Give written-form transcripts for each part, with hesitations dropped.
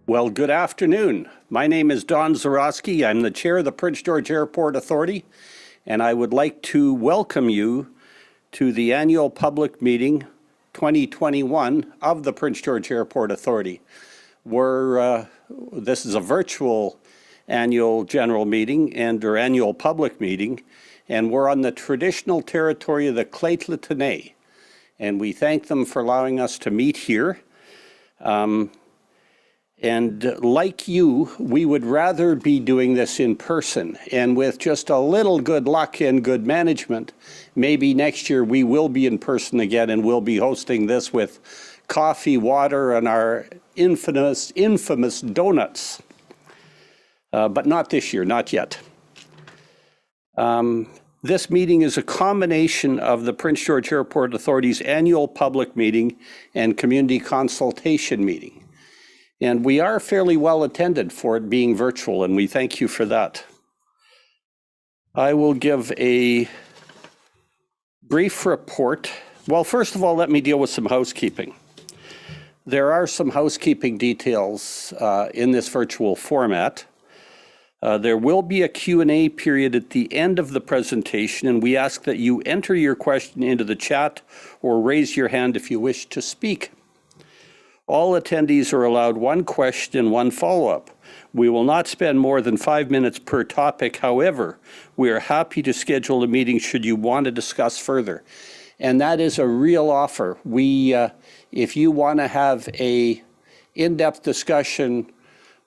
Well, good afternoon. My name is Don Zarowski. I'm the chair of the Prince George Airport Authority, and I would like to welcome you to the annual public meeting 2021 of the Prince George Airport Authority. This is a virtual annual general meeting or annual public meeting, and we're on the traditional territory of the Claitla-Tenay, and we thank them for allowing us to meet here. And like you, we would rather be doing this in person. And with just a little good luck and good management, maybe next year we will be in person again and we'll be hosting this with coffee, water, and our infamous donuts. But not this year, not yet. This meeting is a combination of the Prince George Airport Authority's annual public meeting and community consultation meeting. And we are fairly well attended for it being virtual, and we thank you for that. I will give a brief report. Well, first of all, let me deal with some housekeeping. There are some housekeeping details in this virtual format. There will be a Q&A period at the end of the presentation, and we ask that you enter your question into the chat or raise your hand if you wish to speak. All attendees are allowed one question and one follow-up. We will not spend more than 5 minutes per topic. However, we are happy to schedule a meeting should you want to discuss further. And that is a real offer. If you want to have a in-depth discussion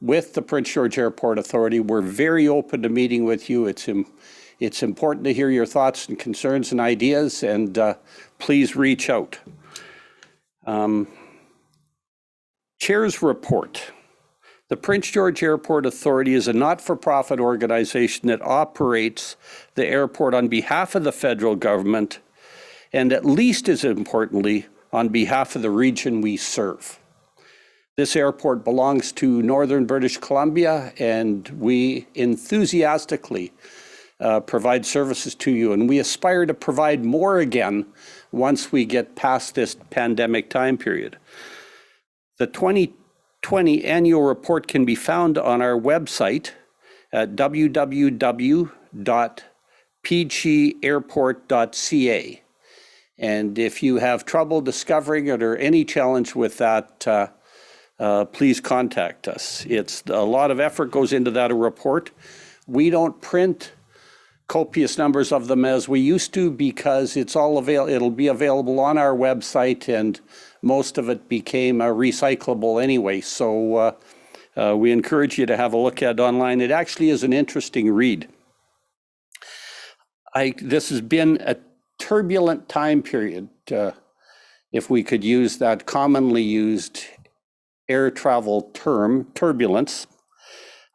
with the Prince George Airport Authority, we're very open to meeting with you. It's important to hear your thoughts and concerns and ideas, and please reach out. Chair's report. The Prince George Airport Authority is a not-for-profit organization that operates the airport on behalf of the federal government and, at least as importantly, on behalf of the region we serve. This airport belongs to Northern British Columbia, and we enthusiastically provide services to you, and we aspire to provide more again once we get past this pandemic time period. The 2020 annual report can be found on our website at www.pgairport.ca. And if you have trouble discovering it or any challenge with that, please contact us. It's a lot of effort goes into that report. We don't print copious numbers of them as we used to because it'll be available on our website, and most of it became recyclable anyway. So we encourage you to have a look at it online. It actually is an interesting read. This has been a turbulent time period, if we could use that commonly used air travel term, turbulence.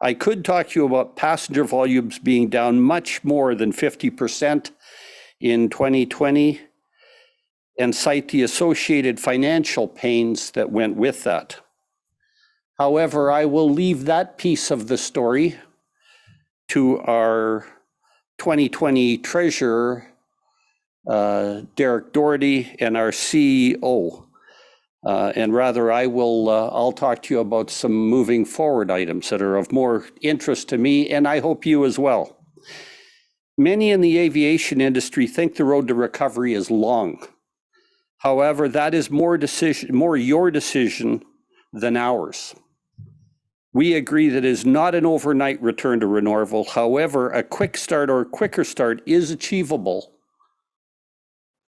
I could talk to you about passenger volumes being down much more than 50% in 2020 and cite the associated financial pains that went with that. However, I will leave that piece of the story to our 2020 treasurer, Derek Doherty, and our CEO. And rather, I'll talk to you about some moving forward items that are of more interest to me, and I hope you as well. Many in the aviation industry think the road to recovery is long. However, that is more your decision than ours. We agree that it is not an overnight return to normal. However, a quick start or quicker start is achievable.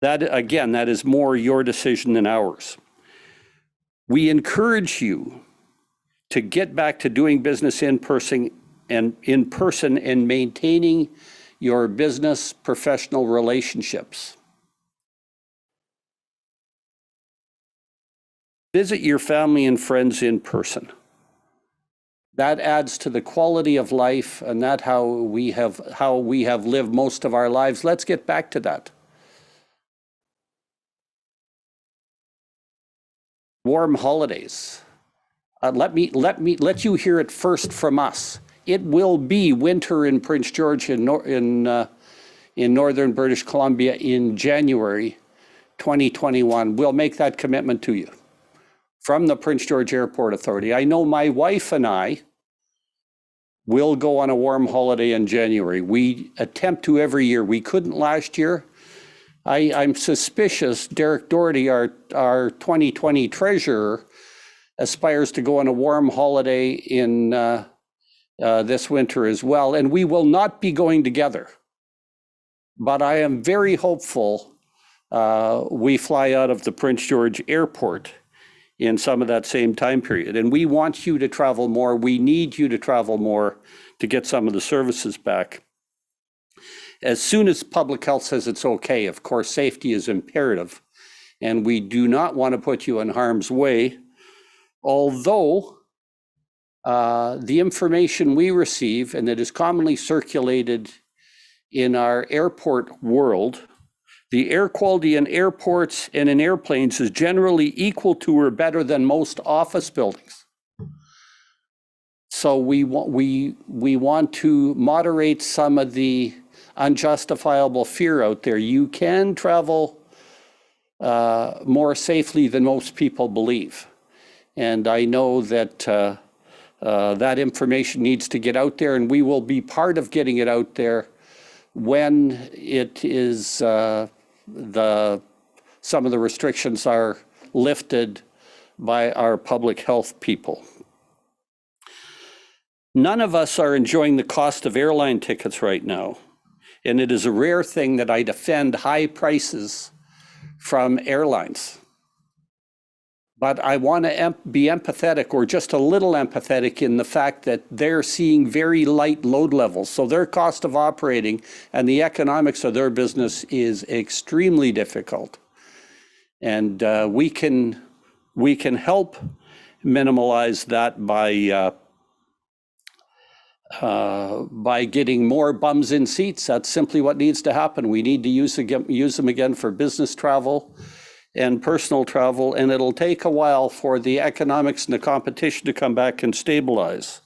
That is more your decision than ours. We encourage you to get back to doing business in person and maintaining your business professional relationships. Visit your family and friends in person. That adds to the quality of life, and that's how we have lived most of our lives. Let's get back to that. Warm holidays. Let you hear it first from us. It will be winter in Prince George in northern British Columbia in January 2021. We'll make that commitment to you. from the Prince George Airport Authority. I know my wife and I will go on a warm holiday in January. We attempt to every year. We couldn't last year. I'm suspicious Derek Doherty, our 2020 treasurer, aspires to go on a warm holiday in this winter as well, and we will not be going together. But I am very hopeful we fly out of the Prince George Airport in some of that same time period. And we want you to travel more. We need you to travel more to get some of the services back. As soon as public health says it's okay, of course, safety is imperative. And we do not want to put you in harm's way. Although the information we receive, and that is commonly circulated in our airport world, the air quality in airports and in airplanes is generally equal to or better than most office buildings. So we want to moderate some of the unjustifiable fear out there. You can travel more safely than most people believe. And I know that that information needs to get out there, and we will be part of getting it out there when it is some of the restrictions are lifted by our public health people. None of us are enjoying the cost of airline tickets right now, and it is a rare thing that I defend high prices from airlines. But I want to be empathetic, or just a little empathetic, in the fact that they're seeing very light load levels. So their cost of operating and the economics of their business is extremely difficult. And we can help minimize that by getting more bums in seats. That's simply what needs to happen. We need to use them again for business travel and personal travel, and it'll take a while for the economics and the competition to come back and stabilize.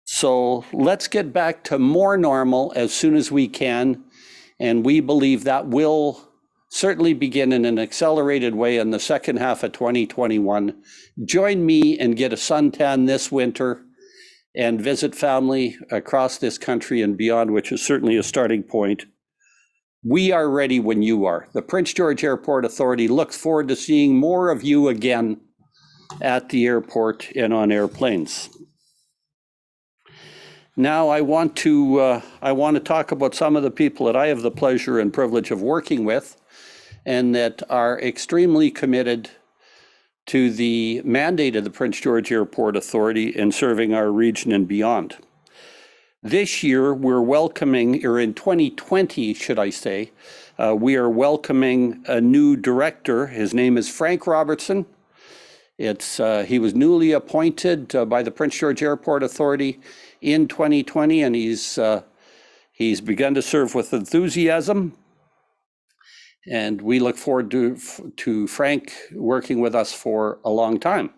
So let's get back to more normal as soon as we can, and we believe that will certainly begin in an accelerated way in the second half of 2021. Join me and get a suntan this winter and visit family across this country and beyond, which is certainly a starting point. We are ready when you are. The Prince George Airport Authority looks forward to seeing more of you again at the airport and on airplanes. Now I want to talk about some of the people that I have the pleasure and privilege of working with, and that are extremely committed to the mandate of the Prince George Airport Authority in serving our region and beyond. This year, we're welcoming, or in 2020, should I say, we are welcoming a new director. His name is Frank Robertson. He was newly appointed by the Prince George Airport Authority in 2020, and he's begun to serve with enthusiasm. And we look forward to Frank working with us for a long time.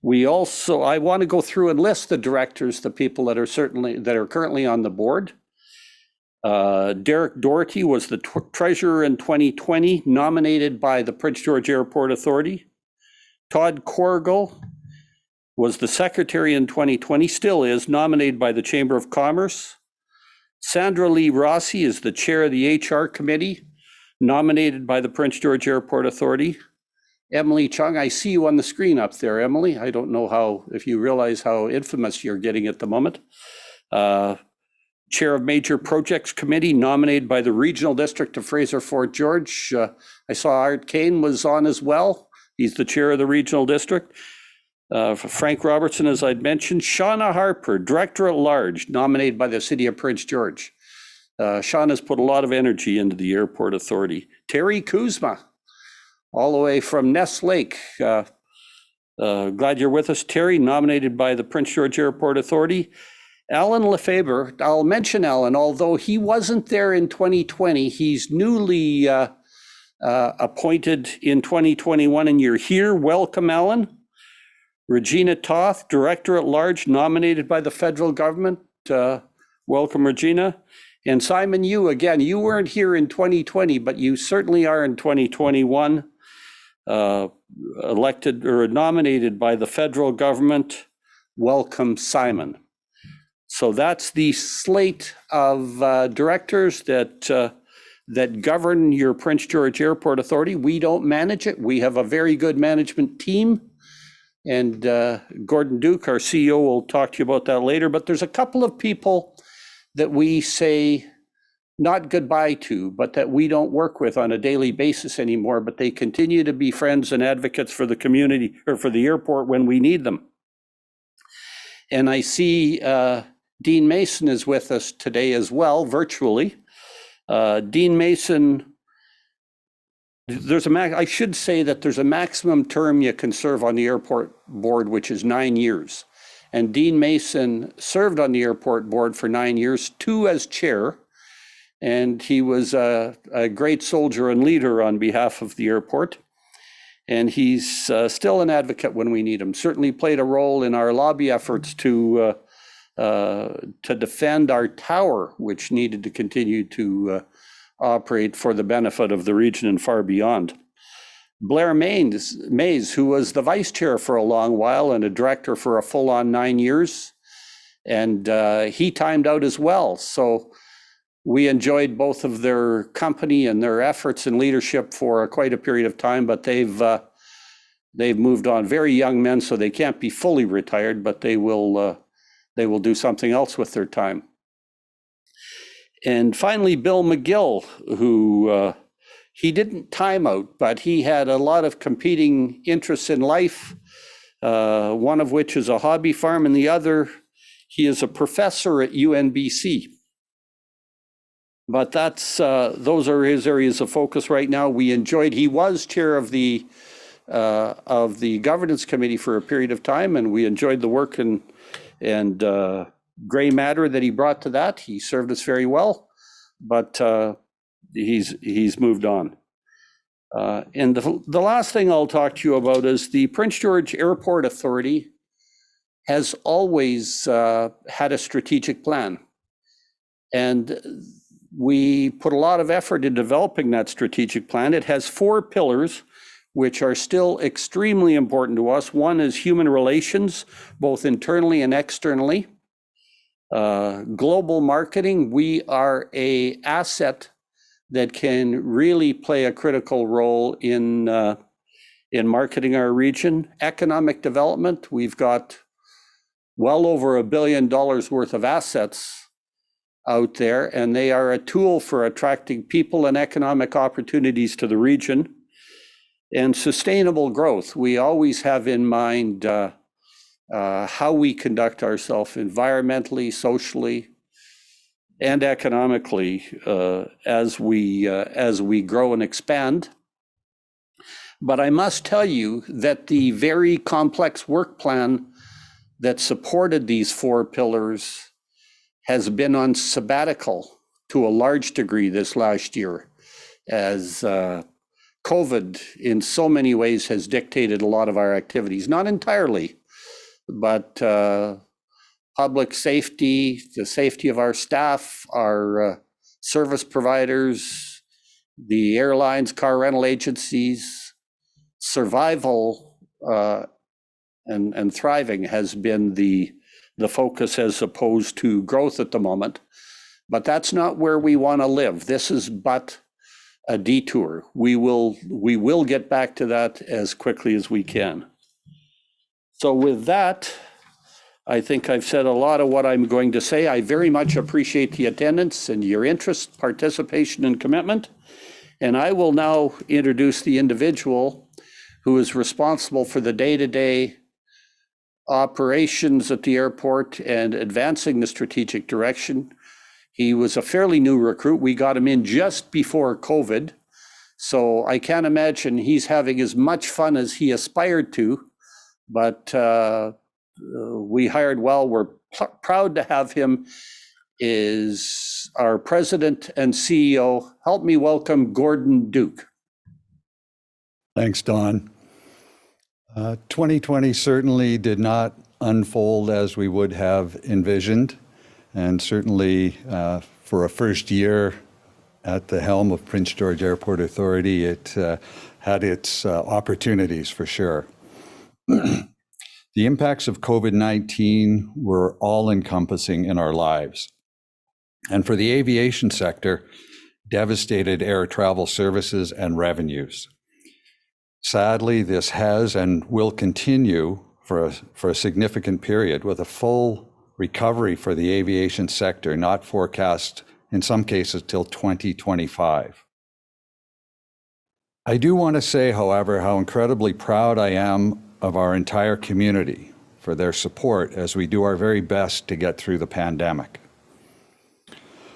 I want to go through and list the directors, the people that are currently on the board. Derek Doherty was the treasurer in 2020, nominated by the Prince George Airport Authority. Todd Corrigal was the secretary in 2020, still is, nominated by the Chamber of Commerce. Sandra Lee Rossi is the chair of the HR committee, nominated by the Prince George Airport Authority. Emily Chung, I see you on the screen up there, Emily. I don't know if you realize how infamous you're getting at the moment. Chair of Major Projects Committee, nominated by the Regional District of Fraser Fort George. I saw Art Kane was on as well. He's the chair of the Regional District. Frank Robertson, as I'd mentioned. Shauna Harper, Director at Large, nominated by the City of Prince George. Shauna's put a lot of energy into the Airport Authority. Terry Kuzma, all the way from Ness Lake. Glad you're with us, Terry, nominated by the Prince George Airport Authority. Alan Lefebvre, I'll mention Alan, although he wasn't there in 2020, he's newly appointed in 2021, and you're here. Welcome, Alan. Regina Toth, Director at Large, nominated by the federal government. Welcome, Regina. And Simon, you weren't here in 2020, but you certainly are in 2021. elected or nominated by the federal government, welcome Simon. So that's the slate of directors that govern your Prince George Airport Authority. We don't manage it. We have a very good management team. And Gordon Duke, our CEO, will talk to you about that later. But there's a couple of people that we say not goodbye to, but that we don't work with on a daily basis anymore, but they continue to be friends and advocates for the community or for the airport when we need them. And I see Dean Mason is with us today as well, virtually. Dean Mason, I should say that there's a maximum term you can serve on the airport board, which is 9 years. And Dean Mason served on the airport board for 9 years, 2 as chair. And he was a great soldier and leader on behalf of the airport. And he's still an advocate when we need him. Certainly played a role in our lobby efforts to defend our tower, which needed to continue to operate for the benefit of the region and far beyond. Blair Mays, who was the vice chair for a long while and a director for a full-on 9 years, and he timed out as well. So we enjoyed both of their company and their efforts and leadership for quite a period of time, but they've moved on. Very young men, so they can't be fully retired, but they will do something else with their time. And finally, Bill McGill, who he didn't time out, but he had a lot of competing interests in life, one of which is a hobby farm, and the other, he is a professor at UNBC. But those are his areas of focus right now. He was chair of the governance committee for a period of time, and we enjoyed the work and gray matter that he brought to that. He served us very well, but he's moved on. And the last thing I'll talk to you about is the Prince George Airport Authority has always had a strategic plan. And we put a lot of effort in developing that strategic plan. It has 4 pillars, which are still extremely important to us. One is human relations, both internally and externally. Global marketing, we are an asset that can really play a critical role in marketing our region. Economic development, we've got well over $1 billion worth of assets out there, and they are a tool for attracting people and economic opportunities to the region. And sustainable growth, we always have in mind how we conduct ourselves environmentally, socially, and economically as we grow and expand. But I must tell you that the very complex work plan that supported these 4 pillars has been on sabbatical to a large degree this last year, as COVID in so many ways has dictated a lot of our activities, not entirely, but public safety, the safety of our staff, our service providers, the airlines, car rental agencies, survival and thriving has been the focus as opposed to growth at the moment. But that's not where we want to live. This is but a detour. We will get back to that as quickly as we can. So with that, I think I've said a lot of what I'm going to say. I very much appreciate the attendance and your interest, participation, and commitment. And I will now introduce the individual who is responsible for the day-to-day operations at the airport and advancing the strategic direction. He was a fairly new recruit. We got him in just before COVID. So I can't imagine he's having as much fun as he aspired to, but we hired well. We're proud to have him. Is our president and CEO. Help me welcome Gordon Duke. Thanks, Don. 2020 certainly did not unfold as we would have envisioned, and certainly for a first year at the helm of Prince George Airport Authority, it had its opportunities for sure. The impacts of COVID-19 were all-encompassing in our lives. And for the aviation sector, devastated air travel services and revenues. Sadly, this has and will continue for a significant period, with a full recovery for the aviation sector not forecast in some cases till 2025. I do want to say, however, how incredibly proud I am of our entire community for their support as we do our very best to get through the pandemic.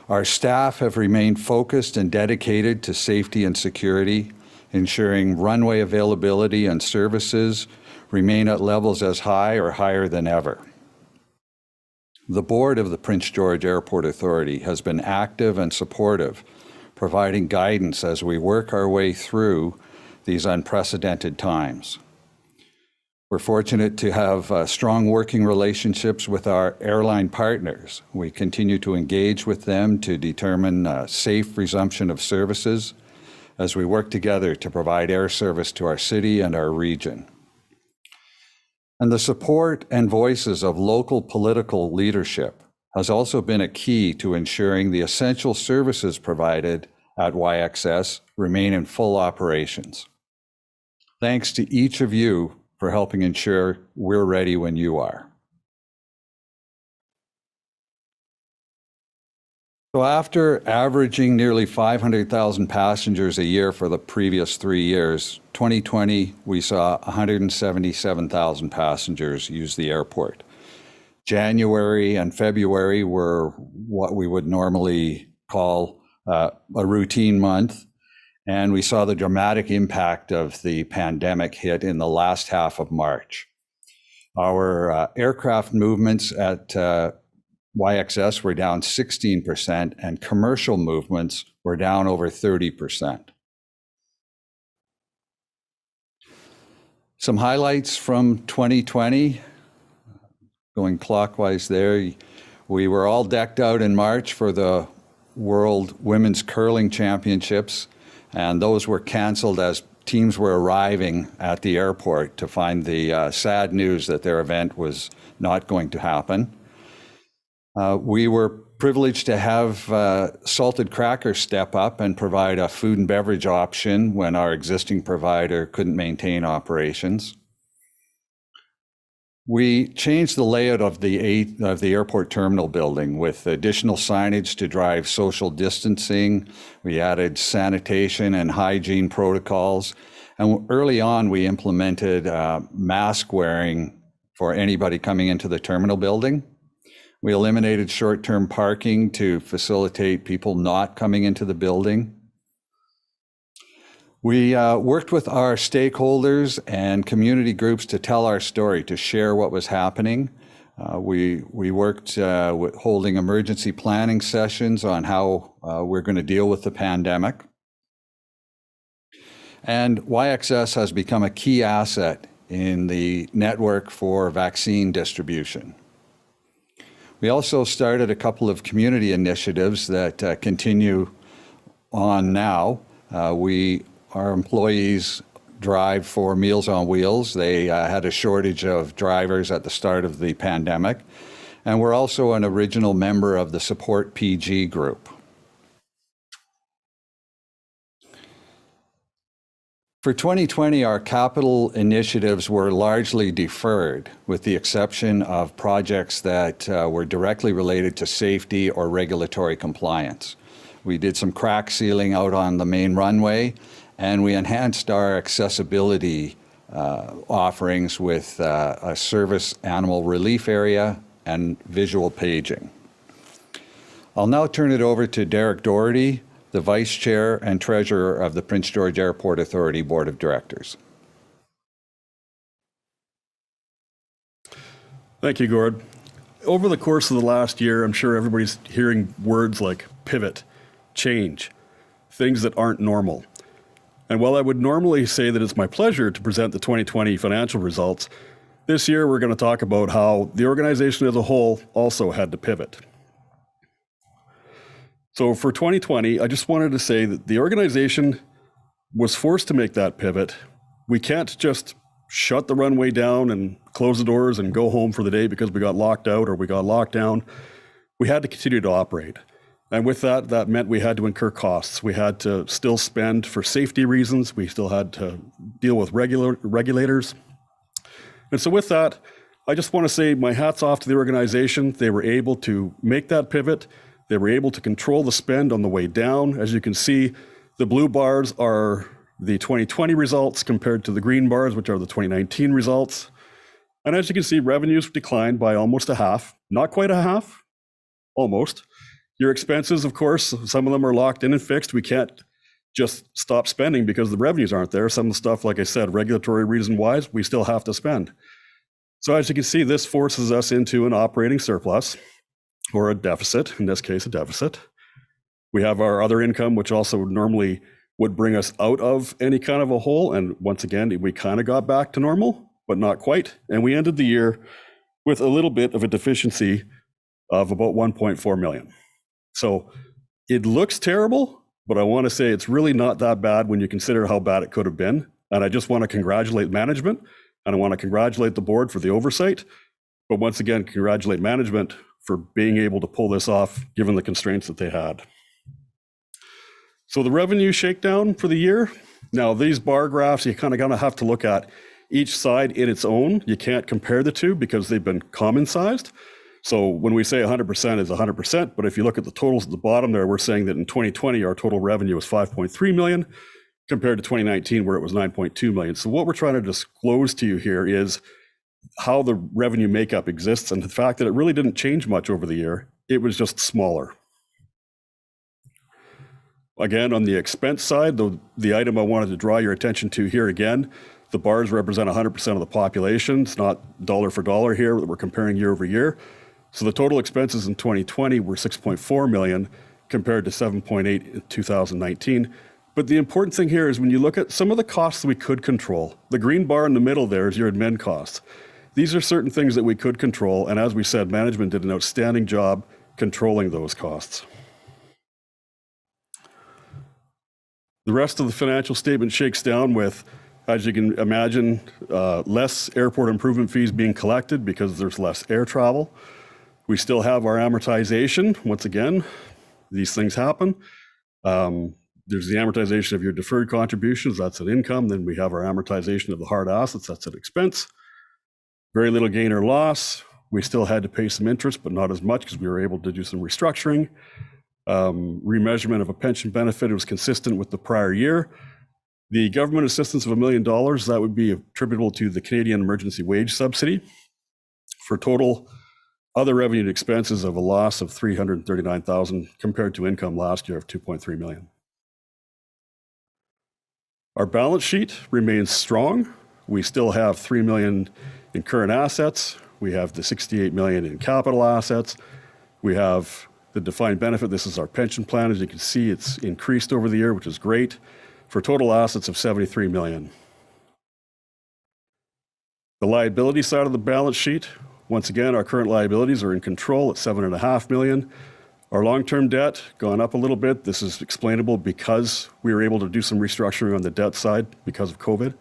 Our staff have remained focused and dedicated to safety and security, ensuring runway availability and services remain at levels as high or higher than ever. The board of the Prince George Airport Authority has been active and supportive, providing guidance as we work our way through these unprecedented times. We're fortunate to have strong working relationships with our airline partners. We continue to engage with them to determine safe resumption of services as we work together to provide air service to our city and our region. And the support and voices of local political leadership has also been a key to ensuring the essential services provided at YXS remain in full operations. Thanks to each of you for helping ensure we're ready when you are. So after averaging nearly 500,000 passengers a year for the previous 3 years, 2020, we saw 177,000 passengers use the airport. January and February were what we would normally call a routine month. And we saw the dramatic impact of the pandemic hit in the last half of March. Our aircraft movements at YXS were down 16%, and commercial movements were down over 30%. Some highlights from 2020, going clockwise there. We were all decked out in March for the World Women's Curling Championships, and those were canceled as teams were arriving at the airport to find the sad news that their event was not going to happen. We were privileged to have Salted Cracker step up and provide a food and beverage option when our existing provider couldn't maintain operations. We changed the layout of the airport terminal building with additional signage to drive social distancing. We added sanitation and hygiene protocols. And early on, we implemented mask wearing for anybody coming into the terminal building. We eliminated short-term parking to facilitate people not coming into the building. We worked with our stakeholders and community groups to tell our story, to share what was happening. We worked with holding emergency planning sessions on how we're going to deal with the pandemic. And YXS has become a key asset in the network for vaccine distribution. We also started a couple of community initiatives that continue on now. Our employees drive for Meals on Wheels. They had a shortage of drivers at the start of the pandemic. And we're also an original member of the Support PG group. For 2020, our capital initiatives were largely deferred, with the exception of projects that were directly related to safety or regulatory compliance. We did some crack sealing out on the main runway, and we enhanced our accessibility offerings with a service animal relief area and visual paging. I'll now turn it over to Derek Doherty, the Vice Chair and Treasurer of the Prince George Airport Authority Board of Directors. Thank you, Gord. Over the course of the last year, I'm sure everybody's hearing words like pivot, change, things that aren't normal. And while I would normally say that it's my pleasure to present the 2020 financial results, this year we're going to talk about how the organization as a whole also had to pivot. So for 2020, I just wanted to say that the organization was forced to make that pivot. We can't just shut the runway down and close the doors and go home for the day because we got locked out or we got locked down. We had to continue to operate. And with that, that meant we had to incur costs. We had to still spend for safety reasons. We still had to deal with regulators. And so with that, I just want to say my hat's off to the organization. They were able to make that pivot. They were able to control the spend on the way down. As you can see, the blue bars are the 2020 results compared to the green bars, which are the 2019 results. And as you can see, revenues declined by almost a half, not quite a half, almost. Your expenses, of course, some of them are locked in and fixed. We can't just stop spending because the revenues aren't there. Some of the stuff, like I said, regulatory reason wise, we still have to spend. So as you can see, this forces us into an operating surplus or a deficit, in this case, a deficit. We have our other income, which also normally would bring us out of any kind of a hole. And once again, we kind of got back to normal, but not quite. And we ended the year with a little bit of a deficiency of about 1.4 million. So it looks terrible, but I want to say it's really not that bad when you consider how bad it could have been. And I just want to congratulate management, and I want to congratulate the board for the oversight. But once again, congratulate management for being able to pull this off, given the constraints that they had. So the revenue shakedown for the year. Now these bar graphs, you kind of have to look at each side in its own. You can't compare the two because they've been common sized. So when we say 100% is 100%, but if you look at the totals at the bottom there, we're saying that in 2020, our total revenue was 5.3 million compared to 2019 where it was 9.2 million. So what we're trying to disclose to you here is how the revenue makeup exists and the fact that it really didn't change much over the year. It was just smaller. Again, on the expense side, the item I wanted to draw your attention to here again, the bars represent 100% of the population. It's not dollar for dollar here that we're comparing year over year. So the total expenses in 2020 were 6.4 million compared to 7.8 in 2019. But the important thing here is when you look at some of the costs we could control, the green bar in the middle there is your admin costs. These are certain things that we could control. And as we said, management did an outstanding job controlling those costs. The rest of the financial statement shakes down with, as you can imagine, less airport improvement fees being collected because there's less air travel. We still have our amortization. Once again, these things happen. There's the amortization of your deferred contributions, that's an income. Then we have our amortization of the hard assets, that's an expense. Very little gain or loss. We still had to pay some interest, but not as much because we were able to do some restructuring. Remeasurement of a pension benefit, it was consistent with the prior year. The government assistance of $1 million, that would be attributable to the Canadian Emergency Wage Subsidy. For total other revenue and expenses of a loss of $339,000 compared to income last year of $2.3 million. Our balance sheet remains strong. We still have $3 million in current assets. We have the $68 million in capital assets. We have the defined benefit. This is our pension plan. As you can see, it's increased over the year, which is great, for total assets of $73 million. The liability side of the balance sheet, once again, our current liabilities are in control at $7.5 million. Our long-term debt gone up a little bit. This is explainable because we were able to do some restructuring on the debt side because of COVID.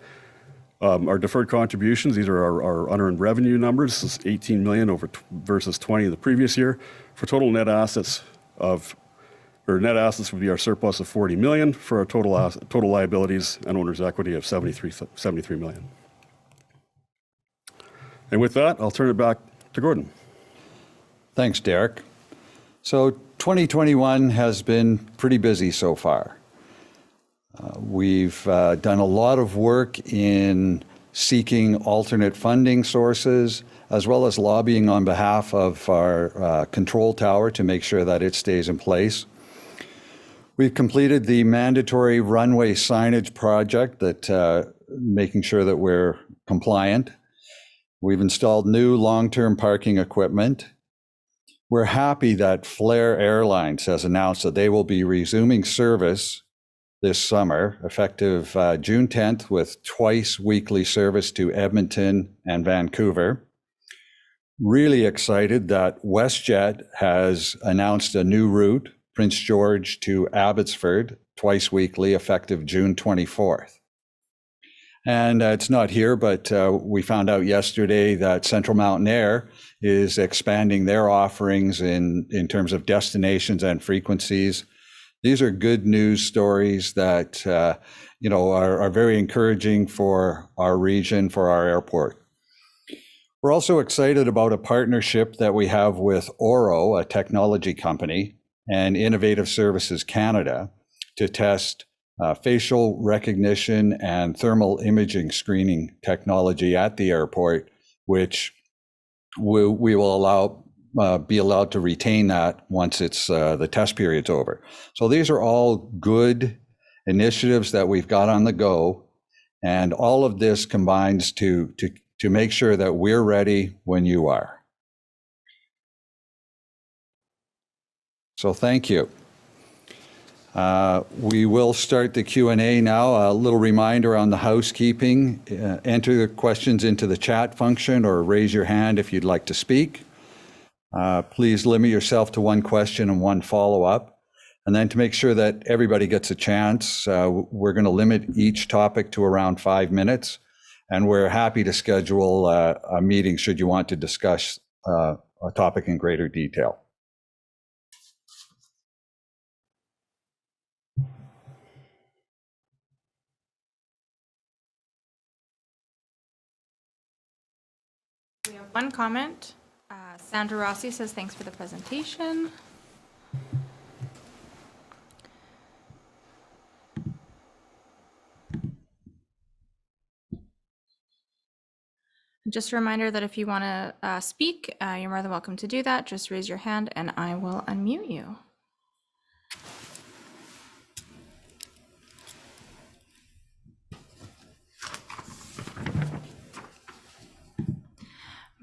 Our deferred contributions, these are our unearned revenue numbers. This is 18 million versus 20 the previous year. For total net assets net assets would be our surplus of 40 million for our total liabilities and owner's equity of 73 million. And with that, I'll turn it back to Gordon. Thanks, Derek. So 2021 has been pretty busy so far. We've done a lot of work in seeking alternate funding sources, as well as lobbying on behalf of our control tower to make sure that it stays in place. We've completed the mandatory runway signage project, that making sure that we're compliant. We've installed new long-term parking equipment. We're happy that Flair Airlines has announced that they will be resuming service this summer, effective June 10th, with twice weekly service to Edmonton and Vancouver. Really excited that WestJet has announced a new route, Prince George to Abbotsford, twice weekly, effective June 24th. And it's not here, but we found out yesterday that Central Mountain Air is expanding their offerings in terms of destinations and frequencies. These are good news stories that are very encouraging for our region, for our airport. We're also excited about a partnership that we have with Oro, a technology company, and Innovative Services Canada to test facial recognition and thermal imaging screening technology at the airport, which we will be allowed to retain that once it's the test period's over. So these are all good initiatives that we've got on the go, and all of this combines to make sure that we're ready when you are. So thank you. We will start the Q&A now. A little reminder on the housekeeping. Enter the questions into the chat function or raise your hand if you'd like to speak. Please limit yourself to one question and one follow-up. And then to make sure that everybody gets a chance, we're going to limit each topic to around 5 minutes. And we're happy to schedule a meeting should you want to discuss a topic in greater detail. We have one comment. Sandra Rossi says, thanks for the presentation. Just a reminder that if you want to speak, you're more than welcome to do that. Just raise your hand and I will unmute you.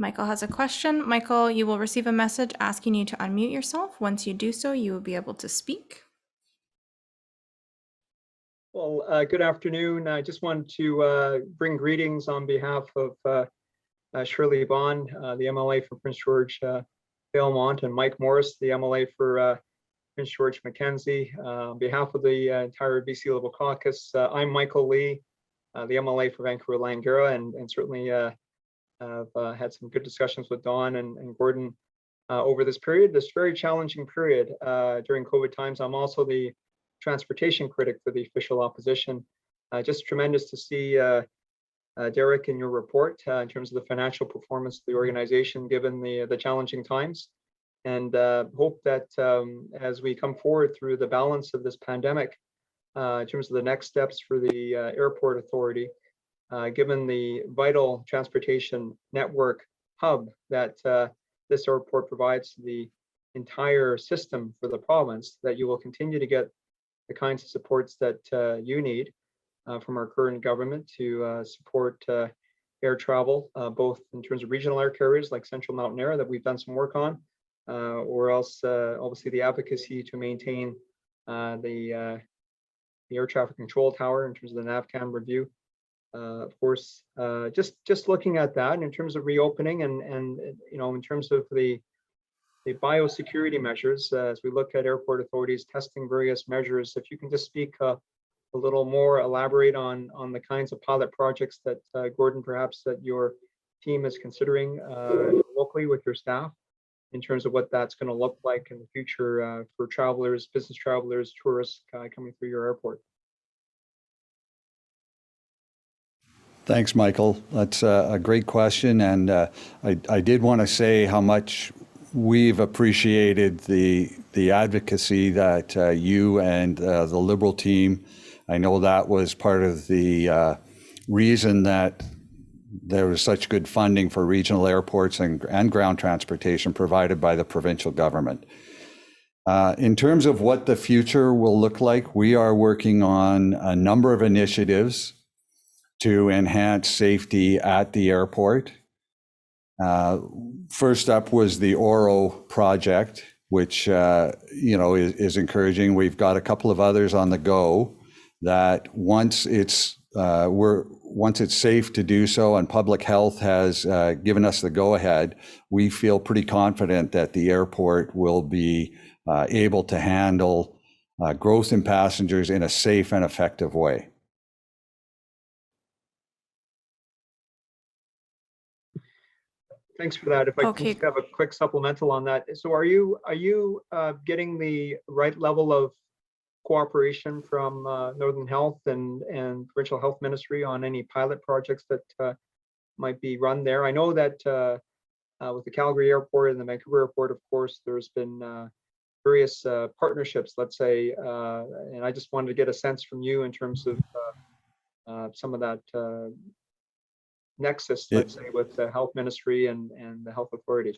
Michael has a question. Michael, you will receive a message asking you to unmute yourself. Once you do so, you will be able to speak. Well, good afternoon. I just wanted to bring greetings on behalf of Shirley Bond, the MLA for Prince George Valemount, and Mike Morris, the MLA for Prince George Mackenzie. On behalf of the entire BC Liberal Caucus, I'm Michael Lee, the MLA for Vancouver Langara, and certainly I've had some good discussions with Don and Gordon over this period, this very challenging period during COVID times. I'm also the transportation critic for the official opposition. Just tremendous to see Derek in your report in terms of the financial performance of the organization given the challenging times, and hope that as we come forward through the balance of this pandemic, in terms of the next steps for the airport authority, given the vital transportation network hub that this airport provides to the entire system for the province, that you will continue to get the kinds of supports that you need from our current government to support air travel, both in terms of regional air carriers like Central Mountain Air that we've done some work on, or else obviously the advocacy to maintain the air traffic control tower in terms of the NAVCAM review. Of course, just looking at that in terms of reopening and in terms of the biosecurity measures, as we look at airport authorities testing various measures, if you can just speak a little more, elaborate on the kinds of pilot projects that Gordon, perhaps that your team is considering locally with your staff, in terms of what that's going to look like in the future for travelers, business travelers, tourists coming through your airport. Thanks, Michael. That's a great question. And I did want to say how much we've appreciated the advocacy that you and the Liberal team, I know that was part of the reason that there was such good funding for regional airports and ground transportation provided by the provincial government. In terms of what the future will look like, we are working on a number of initiatives to enhance safety at the airport. First up was the Oro project, which is encouraging. We've got a couple of others on the go that once it's safe to do so and public health has given us the go-ahead, we feel pretty confident that the airport will be able to handle growth in passengers in a safe and effective way. Thanks for that. If I can Okay. just have a quick supplemental on that. So are you getting the right level of cooperation from Northern Health and Provincial Health Ministry on any pilot projects that might be run there? I know that with the Calgary Airport and the Vancouver Airport, of course, there's been various partnerships, let's say, and I just wanted to get a sense from you in terms of some of that nexus, let's say, with the health ministry and the health authorities.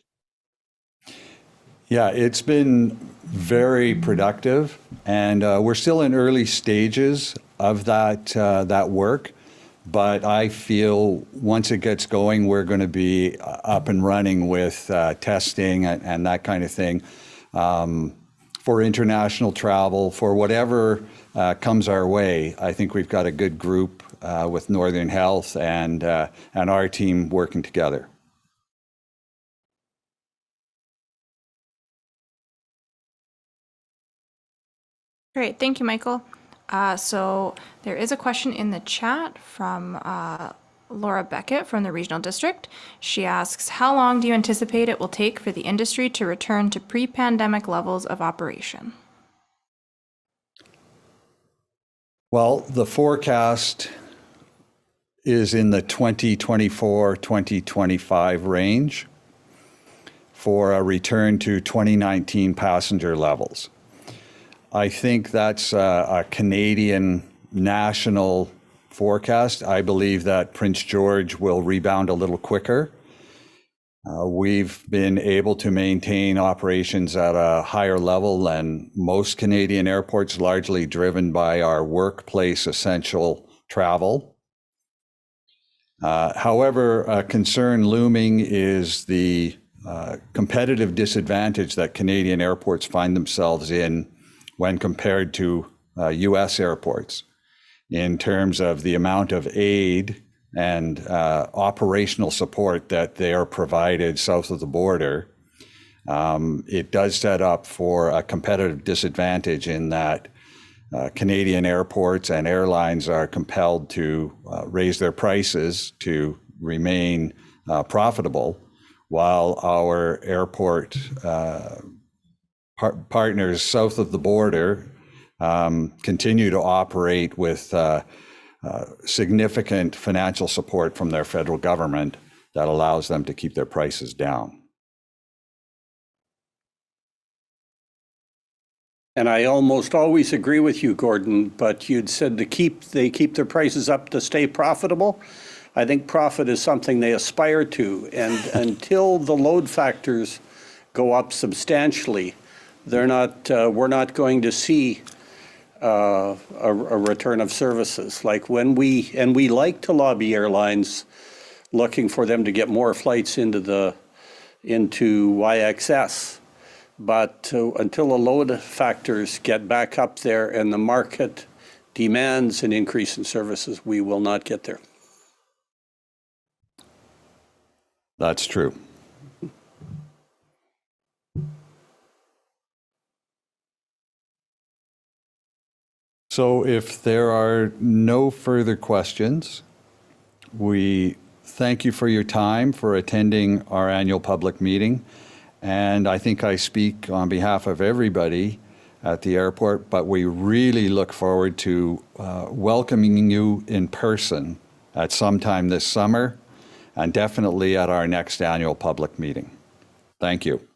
Yeah, it's been very productive, and we're still in early stages of that work. But I feel once it gets going, we're going to be up and running with testing and that kind of thing for international travel, for whatever comes our way. I think we've got a good group with Northern Health and our team working together. Great, thank you, Michael. So there is a question in the chat from Laura Beckett from the Regional District. She asks, how long do you anticipate it will take for the industry to return to pre-pandemic levels of operation? Well, the forecast is in the 2024-2025 range for a return to 2019 passenger levels. I think that's a Canadian national forecast. I believe that Prince George will rebound a little quicker. We've been able to maintain operations at a higher level than most Canadian airports, largely driven by our workplace essential travel. However, a concern looming is the competitive disadvantage that Canadian airports find themselves in when compared to US airports in terms of the amount of aid and operational support that they are provided south of the border. It does set up for a competitive disadvantage in that Canadian airports and airlines are compelled to raise their prices to remain profitable, while our airport partners south of the border continue to operate with significant financial support from their federal government that allows them to keep their prices down. And I almost always agree with you, Gordon, but you'd said they keep their prices up to stay profitable. I think profit is something they aspire to, and until the load factors go up substantially, we're not going to see a return of services. Like when we like to lobby airlines, looking for them to get more flights into YXS. But until the load factors get back up there and the market demands an increase in services, we will not get there. That's true. So if there are no further questions, we thank you for your time for attending our annual public meeting. And I think I speak on behalf of everybody at the airport, but we really look forward to welcoming you in person at some time this summer, and definitely at our next annual public meeting. Thank you.